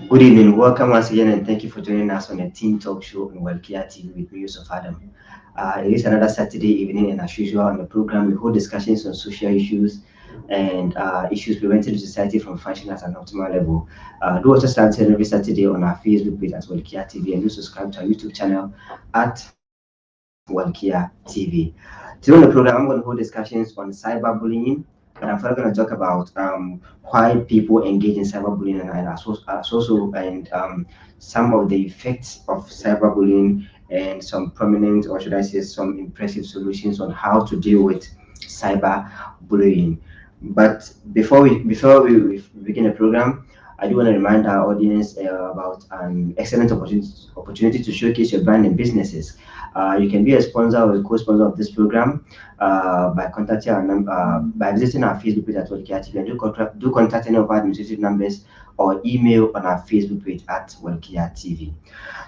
Good evening. Welcome once again, and thank you for joining us on the Teen Talk Show on Welkia TV with me, YUSUF Adam. It is another Saturday evening, and as usual on the program, we hold discussions on social issues and issues preventing the society from functioning at an optimal level. Do also start every Saturday on our Facebook page at Welkia TV, and do subscribe to our YouTube channel at Welkia TV. Today on the program, I'm going to hold discussions on cyberbullying, but I'm further going to talk about why people engage in cyberbullying and some of the effects of cyberbullying and some prominent, or should I say, some impressive solutions on how to deal with cyberbullying. But before we begin the program, I do want to remind our audience about an excellent opportunity to showcase your brand and businesses. You can be a sponsor or a co-sponsor of this program by contacting by visiting our Facebook page at Welkia TV, and do contact any of our administrative numbers or email on our Facebook page at Welkia TV.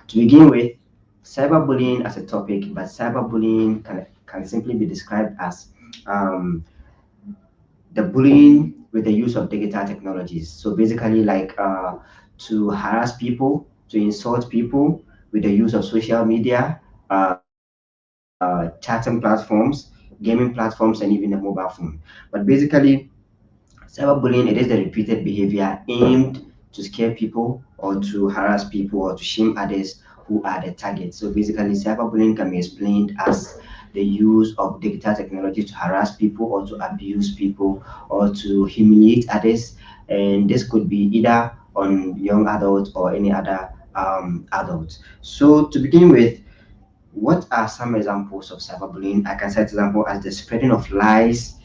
To begin with, cyberbullying as a topic, but cyberbullying can simply be described as um, the bullying with the use of digital technologies. So basically, like to harass people, to insult people with the use of social media, chatting platforms, gaming platforms, and even a mobile phone. But basically, cyberbullying, it is the repeated behavior aimed to scare people or to harass people or to shame others who are the target. So basically, cyberbullying can be explained as the use of digital technology to harass people or to abuse people or to humiliate others. And this could be either on young adults or any other adults. So to begin with, what are some examples of cyberbullying? I can cite example as the spreading of lies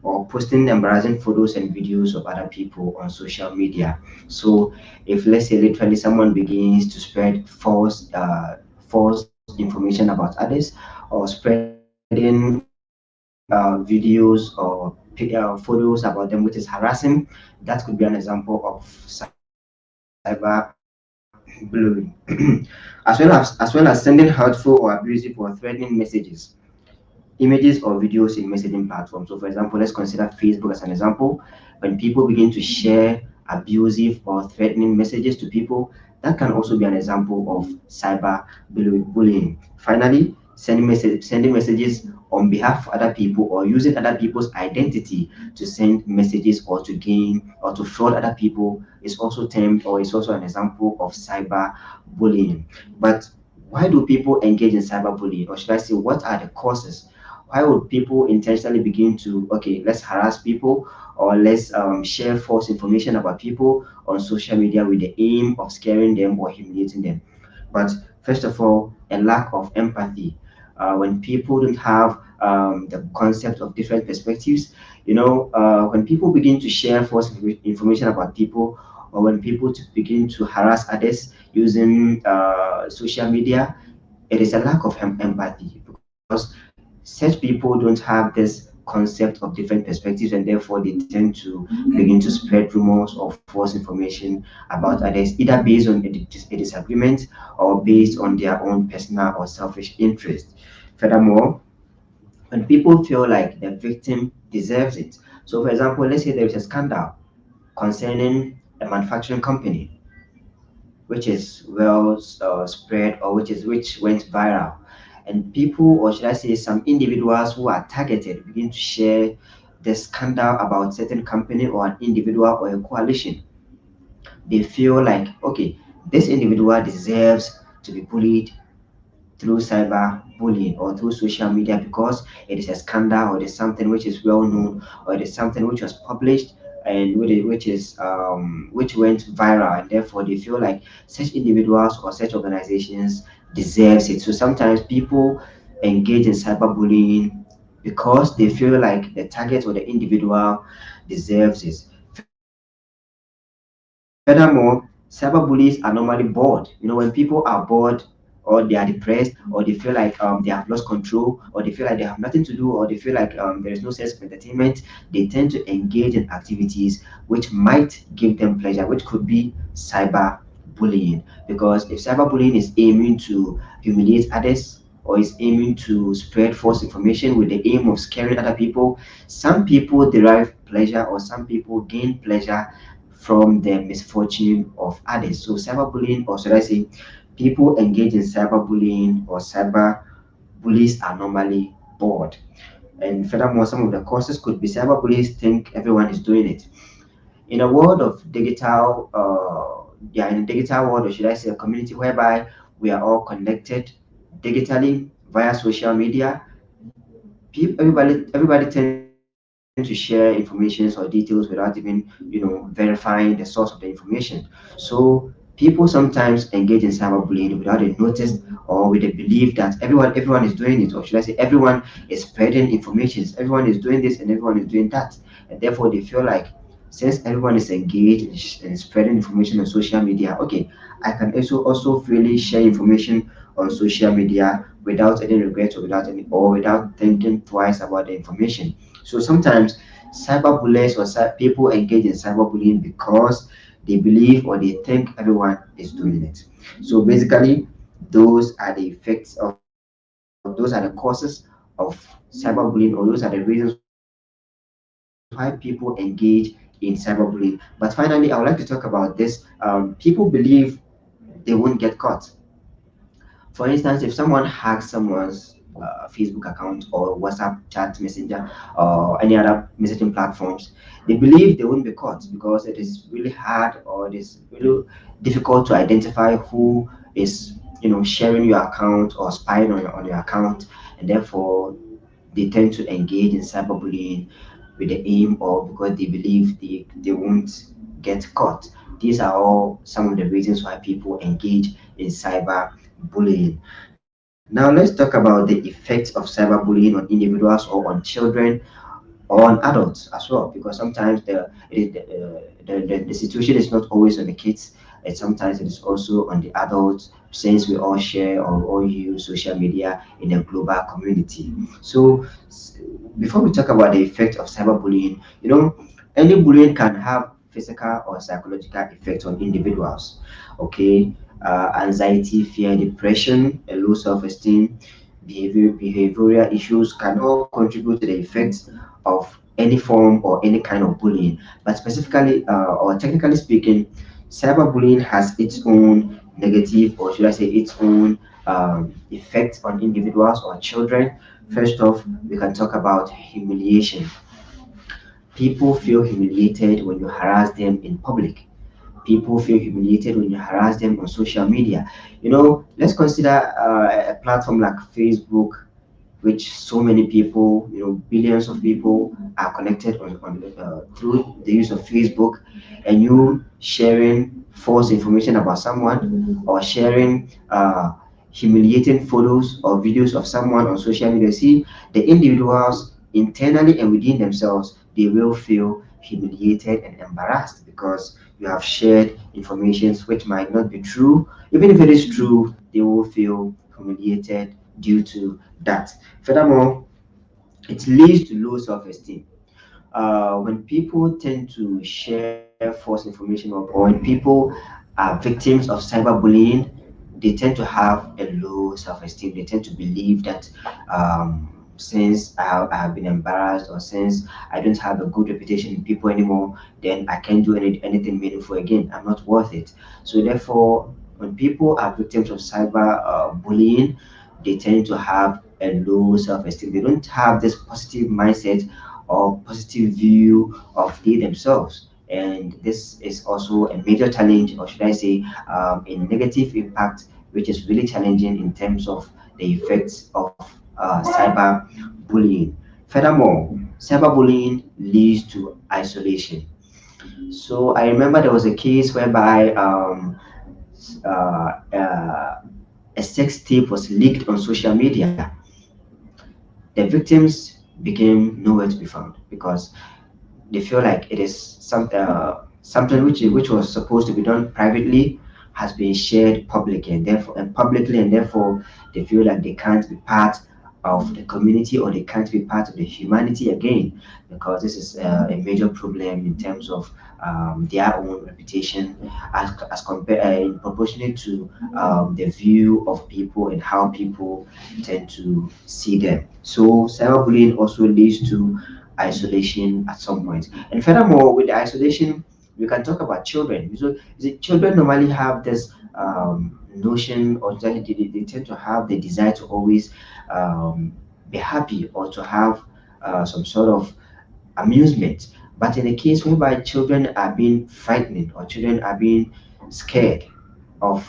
or posting embarrassing photos and videos of other people on social media. So if let's say literally someone begins to spread false information about others or spreading videos or photos about them which is harassing, that could be an example of cyberbullying. as well as sending hurtful or abusive or threatening messages, images or videos in messaging platforms. So, for example, let's consider Facebook as an example. When people begin to share abusive or threatening messages to people, that can also be an example of cyber bullying. Finally, sending messages on behalf of other people or using other people's identity to send messages or to gain or to fraud other people is also termed or is also an example of cyber bullying. But why do people engage in cyberbullying, or should I say, what are the causes? Why would people intentionally begin to, okay, let's harass people or let's share false information about people on social media with the aim of scaring them or humiliating them? But first of all, a lack of empathy. When people don't have the concept of different perspectives, when people begin to share false information about people, or when people begin to harass others using social media, it is a lack of empathy, because such people don't have this concept of different perspectives, and therefore they tend to begin to spread rumors or false information about others, either based on a disagreement or based on their own personal or selfish interest. Furthermore, when people feel like the victim deserves it. So, for example, let's say there is a scandal concerning a manufacturing company which is well spread, or which went viral, and people, or should I say some individuals who are targeted, begin to share the scandal about certain company or an individual or a coalition. They feel like, okay, this individual deserves to be bullied through cyber bullying or through social media because it is a scandal, or it is something which is well known, or it is something which was published and which went viral, and therefore they feel like such individuals or such organizations deserves it. So sometimes people engage in cyberbullying because they feel like the target or the individual deserves it. Furthermore, cyberbullies are normally bored. When people are bored, or they are depressed, or they feel like they have lost control, or they feel like they have nothing to do, or they feel like there is no sense of entertainment, they tend to engage in activities which might give them pleasure, which could be cyberbullying. Because if cyberbullying is aiming to humiliate others, or is aiming to spread false information with the aim of scaring other people, some people derive pleasure, or some people gain pleasure from the misfortune of others. So cyberbullying, or should I say, people engage in cyberbullying or cyber bullies are normally bored. And furthermore, some of the causes could be cyberbullies think everyone is doing it. In a world of digital, yeah, in a digital world, or should I say, a community whereby we are all connected digitally via social media, everybody tends to share information or details without even verifying the source of the information. So people sometimes engage in cyberbullying without a notice or with a belief that everyone is doing it, or should I say everyone is spreading information, everyone is doing this and everyone is doing that, and therefore they feel like since everyone is engaged in spreading information on social media, okay, I can also freely share information on social media without any regret or without thinking twice about the information. So sometimes cyberbullies or people engage in cyberbullying because they believe or they think everyone is doing it. So basically, those are the causes of cyberbullying, or those are the reasons why people engage in cyberbullying. But finally, I would like to talk about this. People believe they won't get caught. For instance, if someone hacks someone's Facebook account or WhatsApp chat messenger or any other messaging platforms, they believe they won't be caught because it is really hard or it is really difficult to identify who is sharing your account or spying on your account, and therefore they tend to engage in cyberbullying with the aim or because they believe they won't get caught. These are all some of the reasons why people engage in cyberbullying. Now let's talk about the effects of cyberbullying on individuals or on children or on adults as well, because sometimes the situation is not always on the kids, and sometimes it is also on the adults, since we all share or all use social media in a global community. So before we talk about the effect of cyberbullying, any bullying can have physical or psychological effects on individuals. Okay, anxiety, fear, depression, a low self-esteem, behavioral issues can all contribute to the effects of any form or any kind of bullying. But specifically, or technically speaking, cyberbullying has its own negative, or should I say, its own effects on individuals or children. First off, we can talk about humiliation. People feel humiliated when you harass them in public. People feel humiliated when you harass them on social media. Let's consider a platform like Facebook, which so many people, billions of people are connected through the use of Facebook, and you sharing false information about someone or sharing humiliating photos or videos of someone on social media. See, the individuals internally and within themselves, they will feel humiliated and embarrassed because you have shared information which might not be true. Even if it is true, they will feel humiliated due to that. Furthermore, it leads to low self-esteem. When people tend to share false information, or when people are victims of cyberbullying, they tend to have a low self-esteem. They tend to believe that since I have been embarrassed, or since I don't have a good reputation in people anymore, then I can't do anything meaningful again. I'm not worth it. So therefore, when people are victims of cyber bullying, they tend to have a low self-esteem. They don't have this positive mindset or positive view of they themselves. And this is also a major challenge, or should I say, a negative impact, which is really challenging in terms of the effects of cyber bullying. Furthermore, cyberbullying leads to isolation. So I remember there was a case whereby uh, uh, a sex tape was leaked on social media. The victims became nowhere to be found because they feel like it is something which was supposed to be done privately has been shared publicly, and therefore they feel like they can't be part of the community, or they can't be part of the humanity again, because this is a major problem in terms of their own reputation as compared in proportionate to the view of people and how people tend to see them. So cyberbullying also leads to isolation at some point. And furthermore, with the isolation, we can talk about children. So children normally have this notion, or they tend to have the desire to always be happy, or to have some sort of amusement. But in the case whereby children are being frightened, or children are being scared of,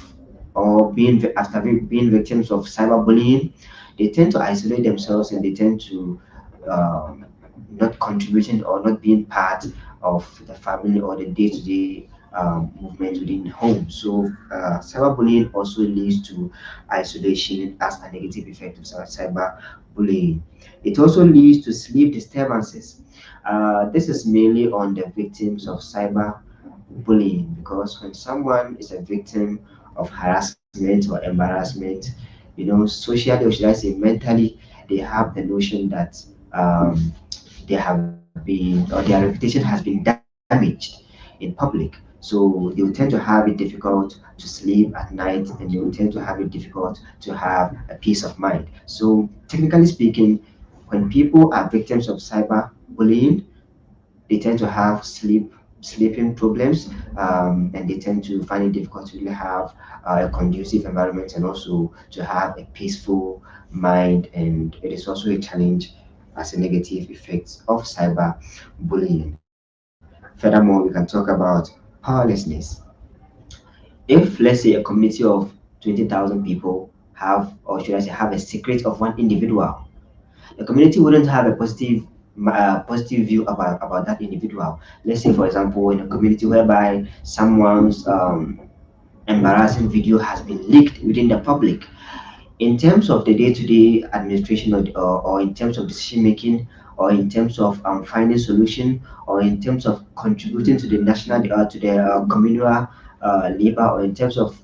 or after being victims of cyberbullying, they tend to isolate themselves, and they tend to um, not contributing, or not being part of the family or the day-to-day movement within the home. So cyberbullying also leads to isolation as a negative effect of cyberbullying. It also leads to sleep disturbances. This is mainly on the victims of cyberbullying, because when someone is a victim of harassment or embarrassment, socially, or should I say mentally, they have the notion that um, they have been, or their reputation has been damaged in public. So they will tend to have it difficult to sleep at night, and they will tend to have it difficult to have a peace of mind. So technically speaking, when people are victims of cyberbullying, they tend to have sleeping problems, and they tend to find it difficult to really have a conducive environment, and also to have a peaceful mind. And it is also a challenge as a negative effect of cyberbullying. Furthermore, we can talk about powerlessness. If, let's say, a community of 20,000 people have, or should I say, have a secret of one individual, the community wouldn't have a positive view about that individual. Let's say, for example, in a community whereby someone's embarrassing video has been leaked within the public, in terms of the day-to-day administration, or in terms of decision making, or in terms of finding solution, or in terms of contributing to the national, to the communal labor, or in terms of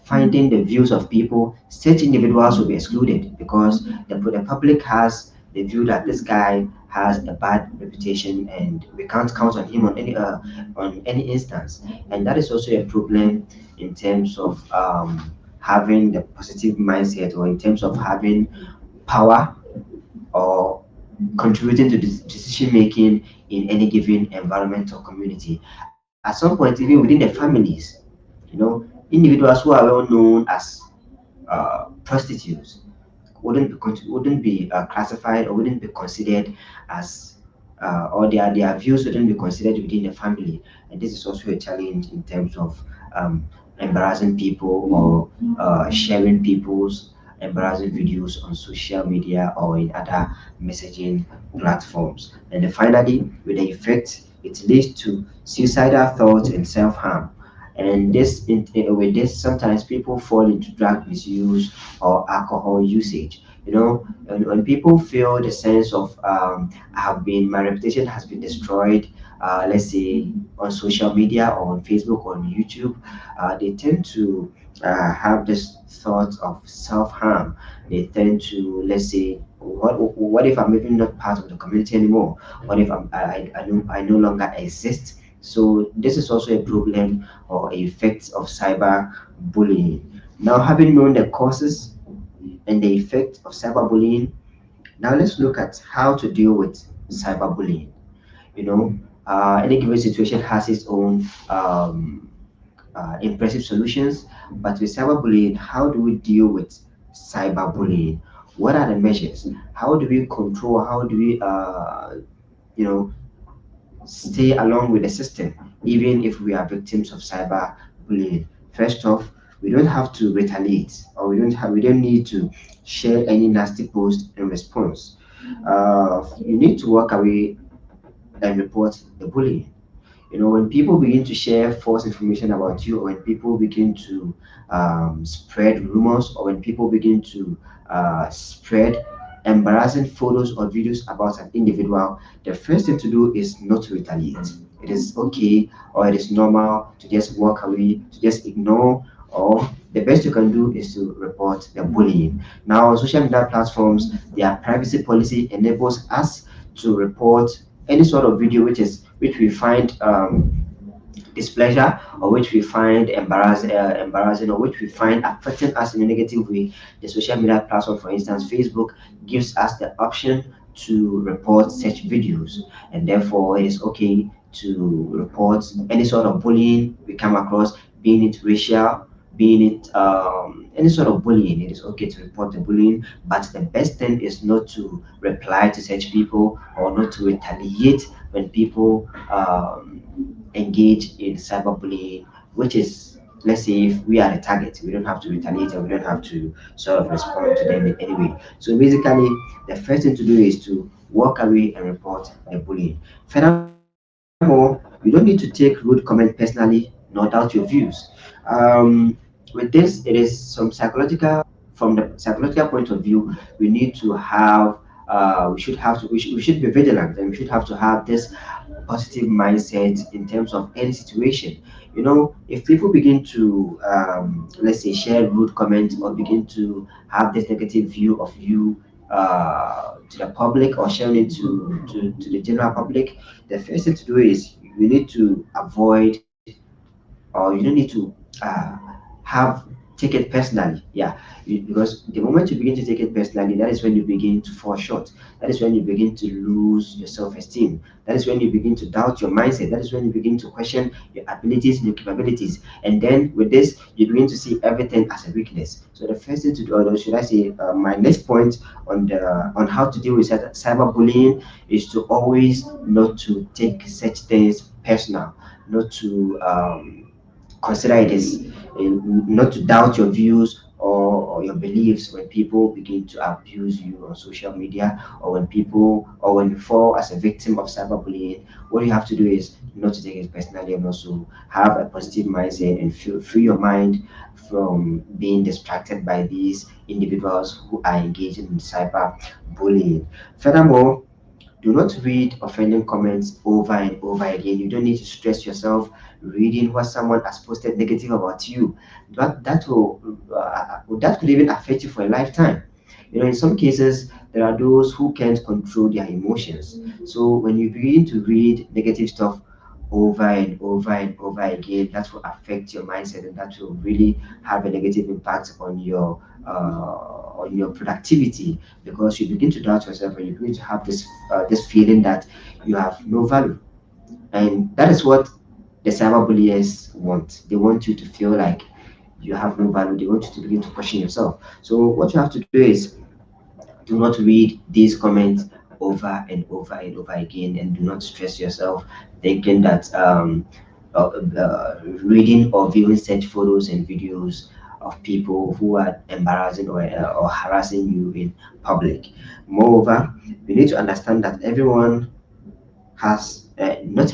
finding the views of people, such individuals will be excluded, because the public has the view that this guy has a bad reputation, and we can't count on him on any instance. And that is also a problem in terms of having the positive mindset, or in terms of having power, or contributing to decision making in any given environment or community. At some point, even within the families, individuals who are well known as prostitutes wouldn't be classified, or wouldn't be considered as, or their views wouldn't be considered within the family. And this is also a challenge in terms of embarrassing people, or sharing people's embarrassing videos on social media or in other messaging platforms. And then finally, with the effect, it leads to suicidal thoughts and self-harm. And with this, sometimes people fall into drug misuse or alcohol usage. When people feel the sense of my reputation has been destroyed, let's say on social media, or on Facebook, or on YouTube, they tend to have this thought of self-harm. They tend to, let's say, what if I'm even not part of the community anymore? What if I no longer exist? So this is also a problem, or effects of cyber bullying. Now, having known the causes and the effect of cyberbullying, now let's look at how to deal with cyberbullying. You know, any given situation has its own impressive solutions, but with cyberbullying, how do we deal with cyberbullying? What are the measures? How do we control? How do we, you know, stay along with the system, even if we are victims of cyberbullying? First off, we don't have to retaliate, or we don't need to share any nasty post in response. You need to walk away and report the bullying. When people begin to share false information about you, or when people begin to spread rumors, or when people begin to spread embarrassing photos or videos about an individual, the first thing to do is not to retaliate. It is okay, or it is normal to just walk away, to just ignore, or the best you can do is to report the bullying. Now, on social media platforms, their privacy policy enables us to report any sort of video which we find displeasure, or which we find embarrassing, or which we find affecting us in a negative way. The social media platform, for instance, Facebook, gives us the option to report such videos, and therefore it is okay to report any sort of bullying we come across, being it racial, being it any sort of bullying. It is okay to report the bullying, but the best thing is not to reply to such people or not to retaliate when people engage in cyberbullying, which is, let's say, if we are the target, we don't have to retaliate and we don't have to sort of respond to them in any way. So basically, the first thing to do is to walk away and report the bullying. Furthermore, you don't need to take rude comment personally nor doubt your views. With this, it is some psychological, from the psychological point of view, we need to have we should be vigilant, and we should have to have this positive mindset in terms of any situation. If people begin to let's say share rude comments or begin to have this negative view of you to the public, or sharing it to the general public, the first thing to do is you need to avoid, or you don't need to have take it personally. Yeah, because the moment you begin to take it personally, that is when you begin to fall short. That is when you begin to lose your self-esteem. That is when you begin to doubt your mindset. That is when you begin to question your abilities and your capabilities. And then with this, you begin to see everything as a weakness. So the first thing to do, or should I say, my next point on how to deal with cyberbullying is to always not to take such things personal, not to consider it as not to doubt your views or your beliefs when people begin to abuse you on social media, or when you fall as a victim of cyberbullying. What you have to do is not to take it personally, and also have a positive mindset and free your mind from being distracted by these individuals who are engaging in cyberbullying. Furthermore, do not read offending comments over and over again. You don't need to stress yourself reading what someone has posted negative about you. That could even affect you for a lifetime. In some cases, there are those who can't control their emotions. So when you begin to read negative stuff over and over and over again, that will affect your mindset, and that will really have a negative impact on your productivity, because you begin to doubt yourself and you begin to have this feeling that you have no value. And that is what the cyberbulliers want. They want you to feel like you have no value. They want you to begin to question yourself. So what you have to do is do not read these comments over and over and over again, and do not stress yourself thinking that reading or viewing such photos and videos of people who are embarrassing or harassing you in public. Moreover, you need to understand that not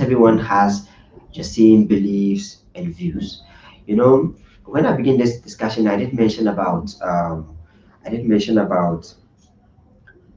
everyone has the same beliefs and views. When I begin this discussion, I did mention about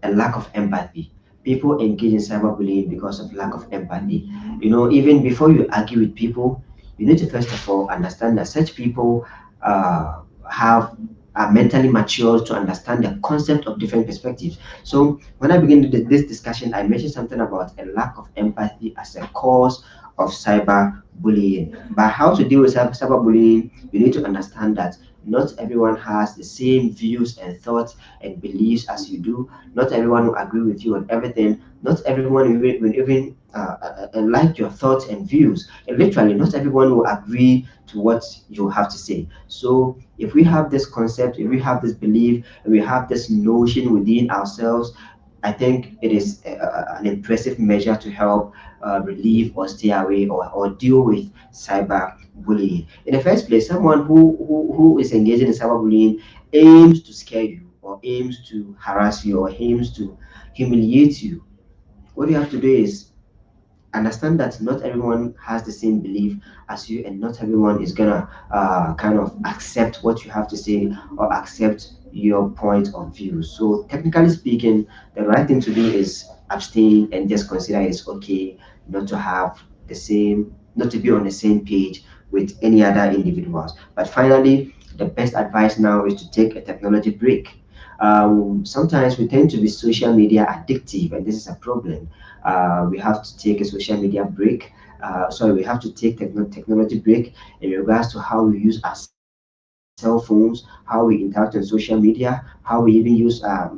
a lack of empathy. People engage in cyberbullying because of lack of empathy. Even before you argue with people, you need to first of all understand that such people uh, have are mentally mature to understand the concept of different perspectives. So when I begin this discussion, I mentioned something about a lack of empathy as a cause of cyberbullying. But how to deal with cyberbullying, you need to understand that not everyone has the same views and thoughts and beliefs as you do. Not everyone will agree with you on everything. Not everyone will even like your thoughts and views. And literally, not everyone will agree to what you have to say. So, if we have this concept, if we have this belief, and we have this notion within ourselves, I think it is an impressive measure to help relieve or stay away, or deal with cyberbullying. In the first place, someone who is engaging in cyberbullying aims to scare you, or aims to harass you, or aims to humiliate you. What you have to do is understand that not everyone has the same belief as you, and not everyone is gonna kind of accept what you have to say or accept your point of view. So technically speaking, the right thing to do is abstain and just consider it's okay not to have not to be on the same page with any other individuals. But finally, the best advice now is to take a technology break. Sometimes we tend to be social media addictive, and this is a problem. We have to take a social media break. Sorry, we have to take technology break in regards to how we use our cell phones, how we interact on social media, how we even use our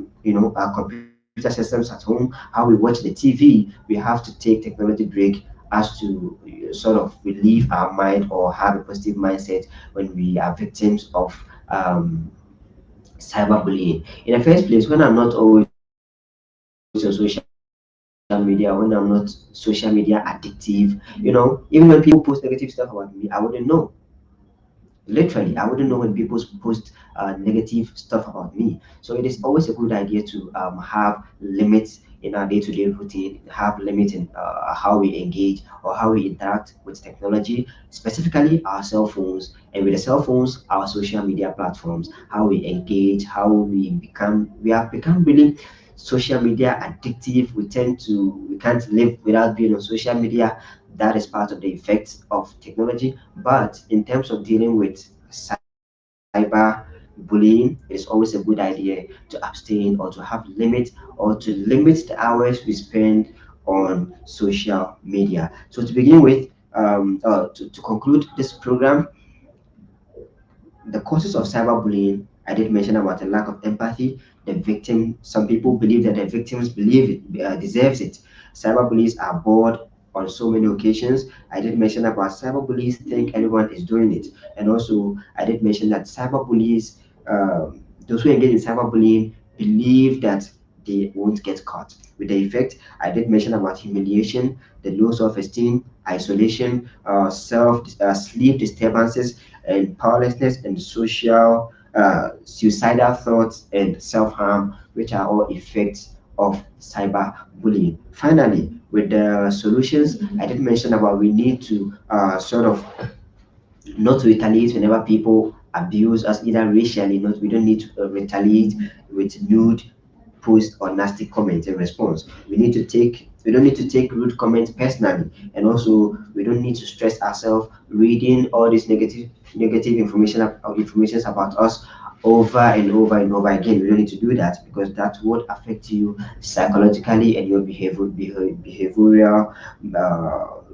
computers. computer systems at home, how we watch the TV, we have to take technology break as to sort of relieve our mind or have a positive mindset when we are victims of cyberbullying. In the first place, when I'm not always on social media, when I'm not social media addictive, even when people post negative stuff about me, I wouldn't know. Literally, I wouldn't know when people post negative stuff about me. So it is always a good idea to have limits in our day-to-day routine, have limits in how we engage or how we interact with technology, specifically our cell phones, and with the cell phones, our social media platforms, how we engage, we have become really social media addictive. We can't live without being on social media. That is part of the effects of technology. But in terms of dealing with cyber bullying, it is always a good idea to abstain or to have limit or to limit the hours we spend on social media. So to begin with, to conclude this program, the causes of cyberbullying, I did mention about a lack of empathy. The victim, some people believe that the victims believe it deserves it. Cyberbullies are bored on so many occasions. I did mention about cyberbullies think everyone is doing it, and also I did mention that those who engage in cyberbullying, believe that they won't get caught. With the effect, I did mention about humiliation, the low self-esteem, isolation, sleep disturbances, and powerlessness, and social suicidal thoughts and self-harm, which are all effects of cyberbullying. Finally, with the solutions, I did mention about we need to sort of not to retaliate whenever people abuse us, either racially. Not We don't need to retaliate with nude post or nasty comments in response. We don't need to take rude comments personally, and also we don't need to stress ourselves reading all this negative informations about us over and over and over again. We don't need to do that because that would affect you psychologically and your behavioral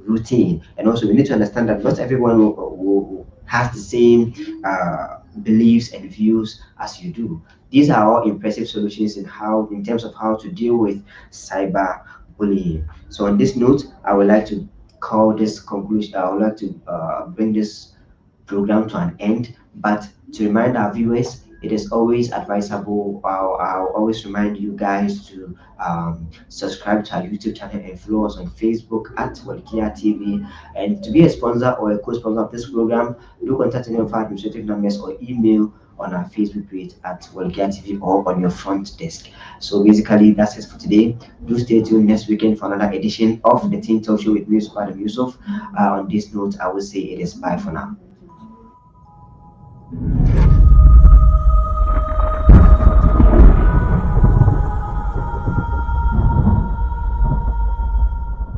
routine. And also, we need to understand that not everyone will has the same beliefs and views as you do. These are all impressive solutions in terms of how to deal with cyber bullying. So on this note, I would like to call this conclusion. I would like to bring this program to an end. But to remind our viewers, it is always advisable. I'll always remind you guys to subscribe to our YouTube channel and follow us on Facebook at Walkia TV. And to be a sponsor or a co-sponsor of this program, do contact any of our administrative numbers or email on our Facebook page at Walkia TV or on your front desk. So basically, that's it for today. Do stay tuned next weekend for another edition of the Teen Talk Show with me, YUSUF. On this note, I will say it is bye for now.